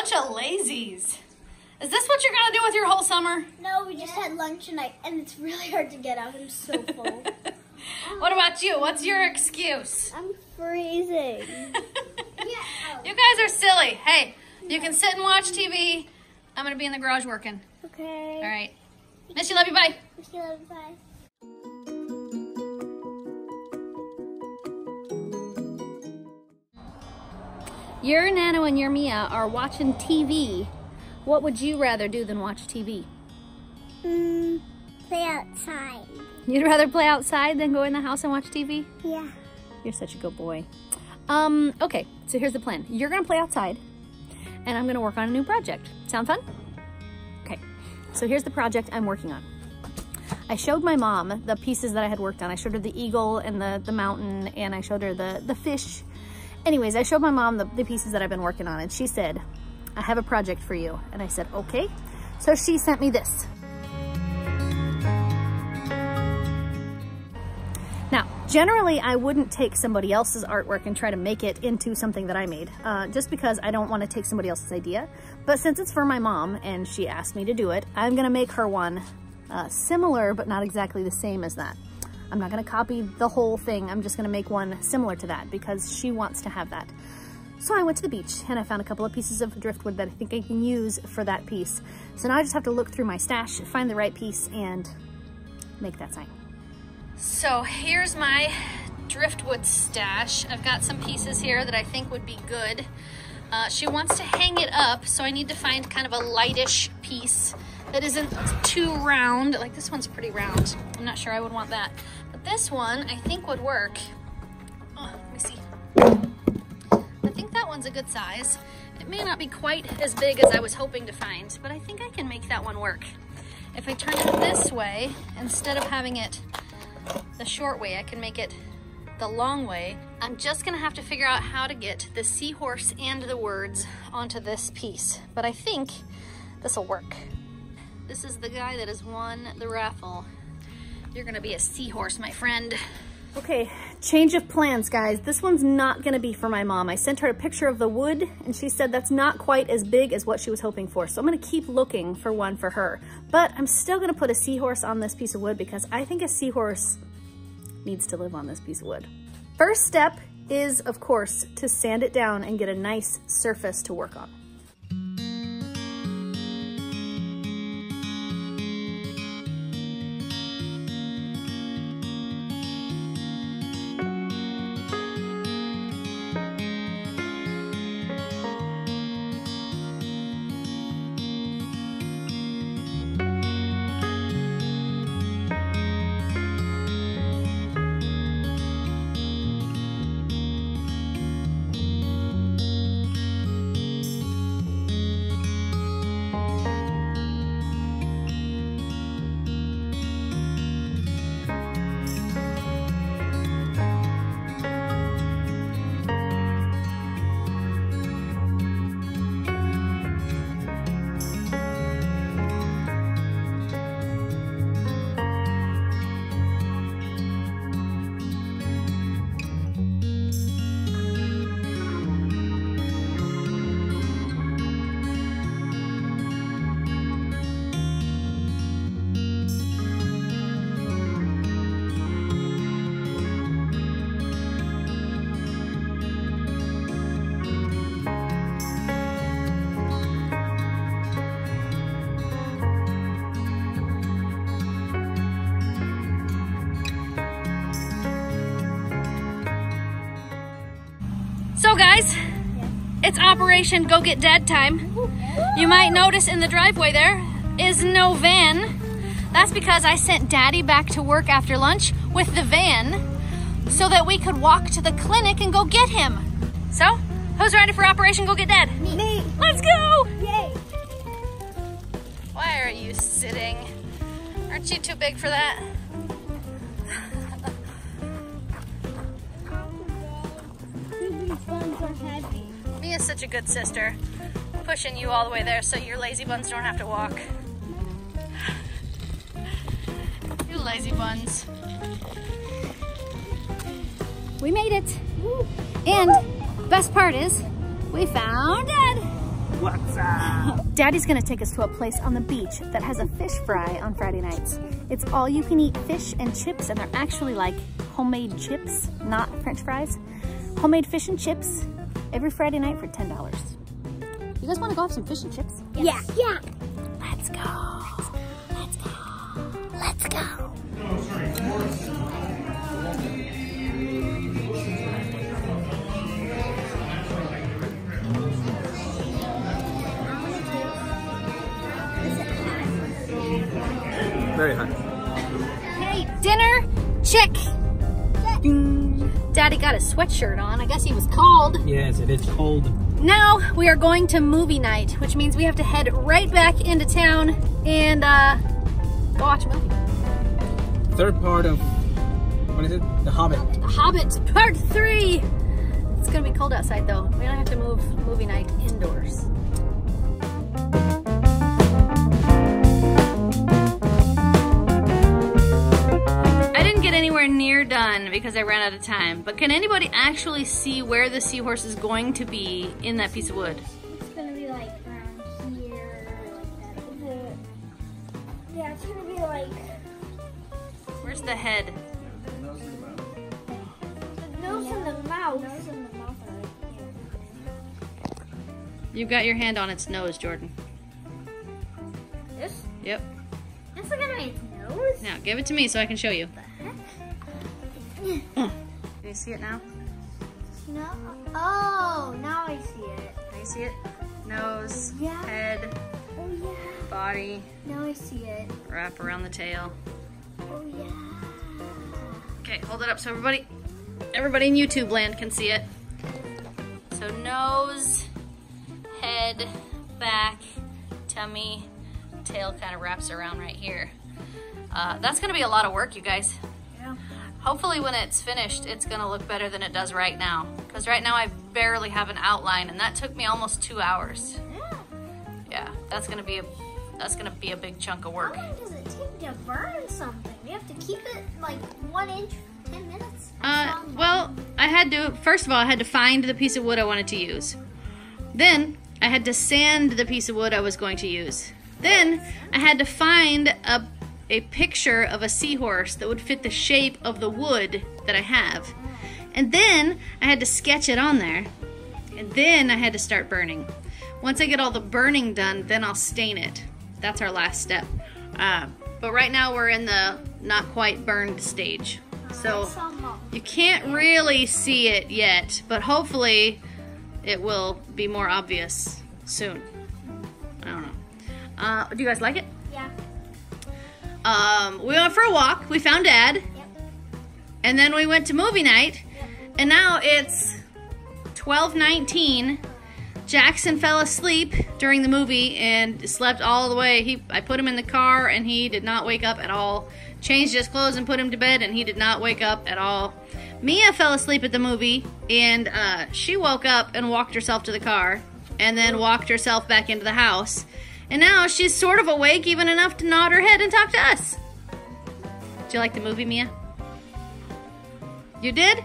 bunch of lazies. Is this what you're gonna do with your whole summer? No, we just had lunch tonight, and it's really hard to get out. I'm so full. What about you? What's your excuse? I'm freezing. You guys are silly. Hey, you can sit and watch TV. I'm gonna be in the garage working. Okay. All right. Miss you, love you, bye. Miss you, love you, bye. Your Nano and your Mia are watching TV. What would you rather do than watch TV? Play outside. You'd rather play outside than go in the house and watch TV? Yeah. You're such a good boy. Okay, so here's the plan. You're gonna play outside, and I'm gonna work on a new project. Sound fun? Okay, so here's the project I'm working on. I showed my mom the pieces that I had worked on. I showed her the eagle and the mountain, and I showed her the fish. Anyways, I showed my mom the pieces that I've been working on, and she said, I have a project for you. And I said, okay. So she sent me this. Now, generally, I wouldn't take somebody else's artwork and try to make it into something that I made, just because I don't want to take somebody else's idea. But since it's for my mom and she asked me to do it, I'm gonna make her one similar, but not exactly the same as that. I'm not gonna copy the whole thing. I'm just gonna make one similar to that because she wants to have that. So I went to the beach and I found a couple of pieces of driftwood that I think I can use for that piece. So now I just have to look through my stash, find the right piece, and make that sign. So here's my driftwood stash. I've got some pieces here that I think would be good. She wants to hang it up, so I need to find kind of a lightish piece that isn't too round. Like this one's pretty round. I'm not sure I would want that. But this one I think would work. Oh, let me see. I think that one's a good size. It may not be quite as big as I was hoping to find, but I think I can make that one work. If I turn it this way, instead of having it the short way, I can make it the long way. I'm just gonna have to figure out how to get the seahorse and the words onto this piece, but I think this will work. This is the guy that has won the raffle. You're gonna be a seahorse, my friend. Okay, change of plans, guys. This one's not gonna be for my mom. I sent her a picture of the wood and she said that's not quite as big as what she was hoping for. So I'm gonna keep looking for one for her. But I'm still gonna put a seahorse on this piece of wood because I think a seahorse needs to live on this piece of wood. First step is, of course, to sand it down and get a nice surface to work on. So guys, it's Operation Go Get Dead time. You might notice in the driveway there is no van. That's because I sent Daddy back to work after lunch with the van so that we could walk to the clinic and go get him. So, who's ready for Operation Go Get Dead? Me. Let's go! Yay. Why are you sitting? Aren't you too big for that? Buns are heavy. Mia's such a good sister, pushing you all the way there so your lazy buns don't have to walk. You lazy buns. We made it. And best part is, we found Dad. What's up? Daddy's gonna take us to a place on the beach that has a fish fry on Friday nights. It's all you can eat fish and chips, and they're actually like homemade chips, not French fries. Homemade fish and chips every Friday night for $10. You guys wanna go have some fish and chips? Yes. Yeah. Let's go. Let's go. Let's go. Very hot. Hey, dinner, check. Ding. Daddy got a sweatshirt on. I guess he was cold. Yes, it is cold. Now we are going to movie night, which means we have to head right back into town and go watch a movie. Third part of, what is it? The Hobbit. The Hobbit Part 3. It's gonna be cold outside though. We don't have to move movie night indoors. Anywhere near done because I ran out of time. But can anybody actually see where the seahorse is going to be in that piece of wood? It's gonna be like around here, like that. Yeah, it's gonna be like. Where's the head? The nose and the mouth. The nose and the mouth are right here. You've got your hand on its nose, Jordan. This? Yep. That's looking at its nose? Now give it to me so I can show you. Can you see it now? No. Oh, now I see it. Can you see it? Nose, Yeah. head, Oh yeah. body, Now I see it. wrap around the tail. Oh yeah. Okay, hold it up so everybody in YouTube land can see it. So nose, head, back, tummy, tail kind of wraps around right here. That's gonna be a lot of work, you guys. Yeah. Hopefully when it's finished, it's gonna look better than it does right now. Because right now I barely have an outline, and that took me almost 2 hours. Yeah. Yeah, that's gonna be a big chunk of work. How long does it take to burn something? We have to keep it like 1 inch, 10 minutes. Well, first of all, I had to find the piece of wood I wanted to use. Then I had to sand the piece of wood I was going to use. Then I had to find a picture of a seahorse that would fit the shape of the wood that I have. And then I had to sketch it on there. And then I had to start burning. Once I get all the burning done, then I'll stain it. That's our last step. But right now we're in the not quite burned stage. So you can't really see it yet, but hopefully it will be more obvious soon. I don't know. Do you guys like it? Yeah. We went for a walk. We found Dad. Yep. And then we went to movie night. Yep. And now it's 12:19. Jackson fell asleep during the movie and slept all the way. I put him in the car and he did not wake up at all. Changed his clothes and put him to bed and he did not wake up at all. Mia fell asleep at the movie and she woke up and walked herself to the car and then walked herself back into the house. And now she's sort of awake, even enough to nod her head and talk to us. Did you like the movie, Mia? You did?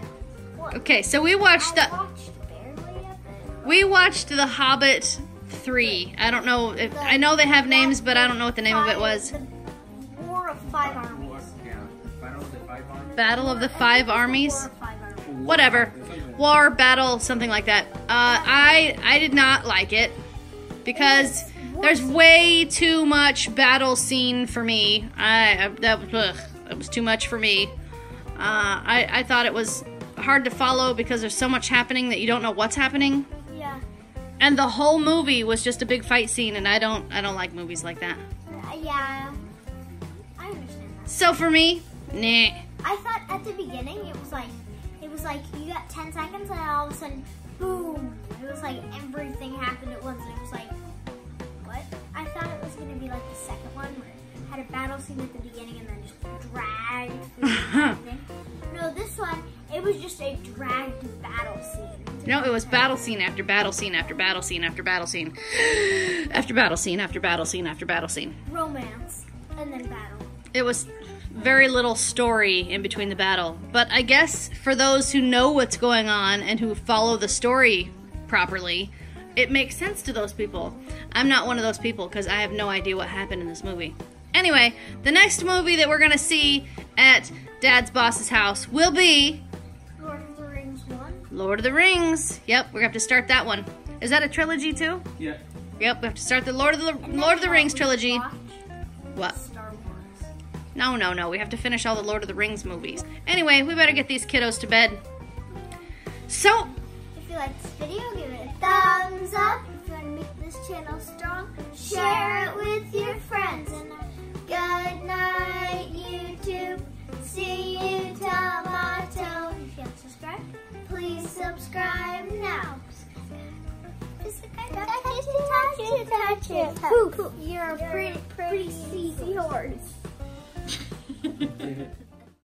What? Okay, so we watched I watched barely of it. We watched The Hobbit 3. I don't know if I know they have names, but I don't know what the name of it was. The War of Five Armies. Battle of the Five Armies. War of Five Armies. Whatever. War, battle, something like that. I did not like it because there's way too much battle scene for me. That was too much for me. I thought it was hard to follow because there's so much happening that you don't know what's happening. Yeah. And the whole movie was just a big fight scene, and I don't like movies like that. Yeah. I understand that. So for me, nah. I thought at the beginning it was like you got 10 seconds and all of a sudden, boom! It was like everything happened at once. And it was like, what? I thought it was gonna be like the second one where it had a battle scene at the beginning and then just dragged through the ending. No, this one it was just a dragged battle scene. No, it was battle scene after battle scene after battle scene after battle scene after battle scene after battle scene after battle scene. Romance and then battle. It was very little story in between the battle. But I guess for those who know what's going on and who follow the story properly, it makes sense to those people. I'm not one of those people because I have no idea what happened in this movie. Anyway, the next movie that we're gonna see at Dad's boss's house will be Lord of the Rings 1. Lord of the Rings. Yep, we're gonna have to start that one. Is that a trilogy too? Yeah. Yep, we have to start the Lord of the Rings trilogy. What? Star Wars. No. We have to finish all the Lord of the Rings movies. Anyway, we better get these kiddos to bed. So, If you like this video, give it a thumbs up. If you want to make this channel strong, share it with your friends. And good night, YouTube. See you tomorrow. If you haven't subscribed, please subscribe now. Touch it. Poop. You're a pretty seahorse.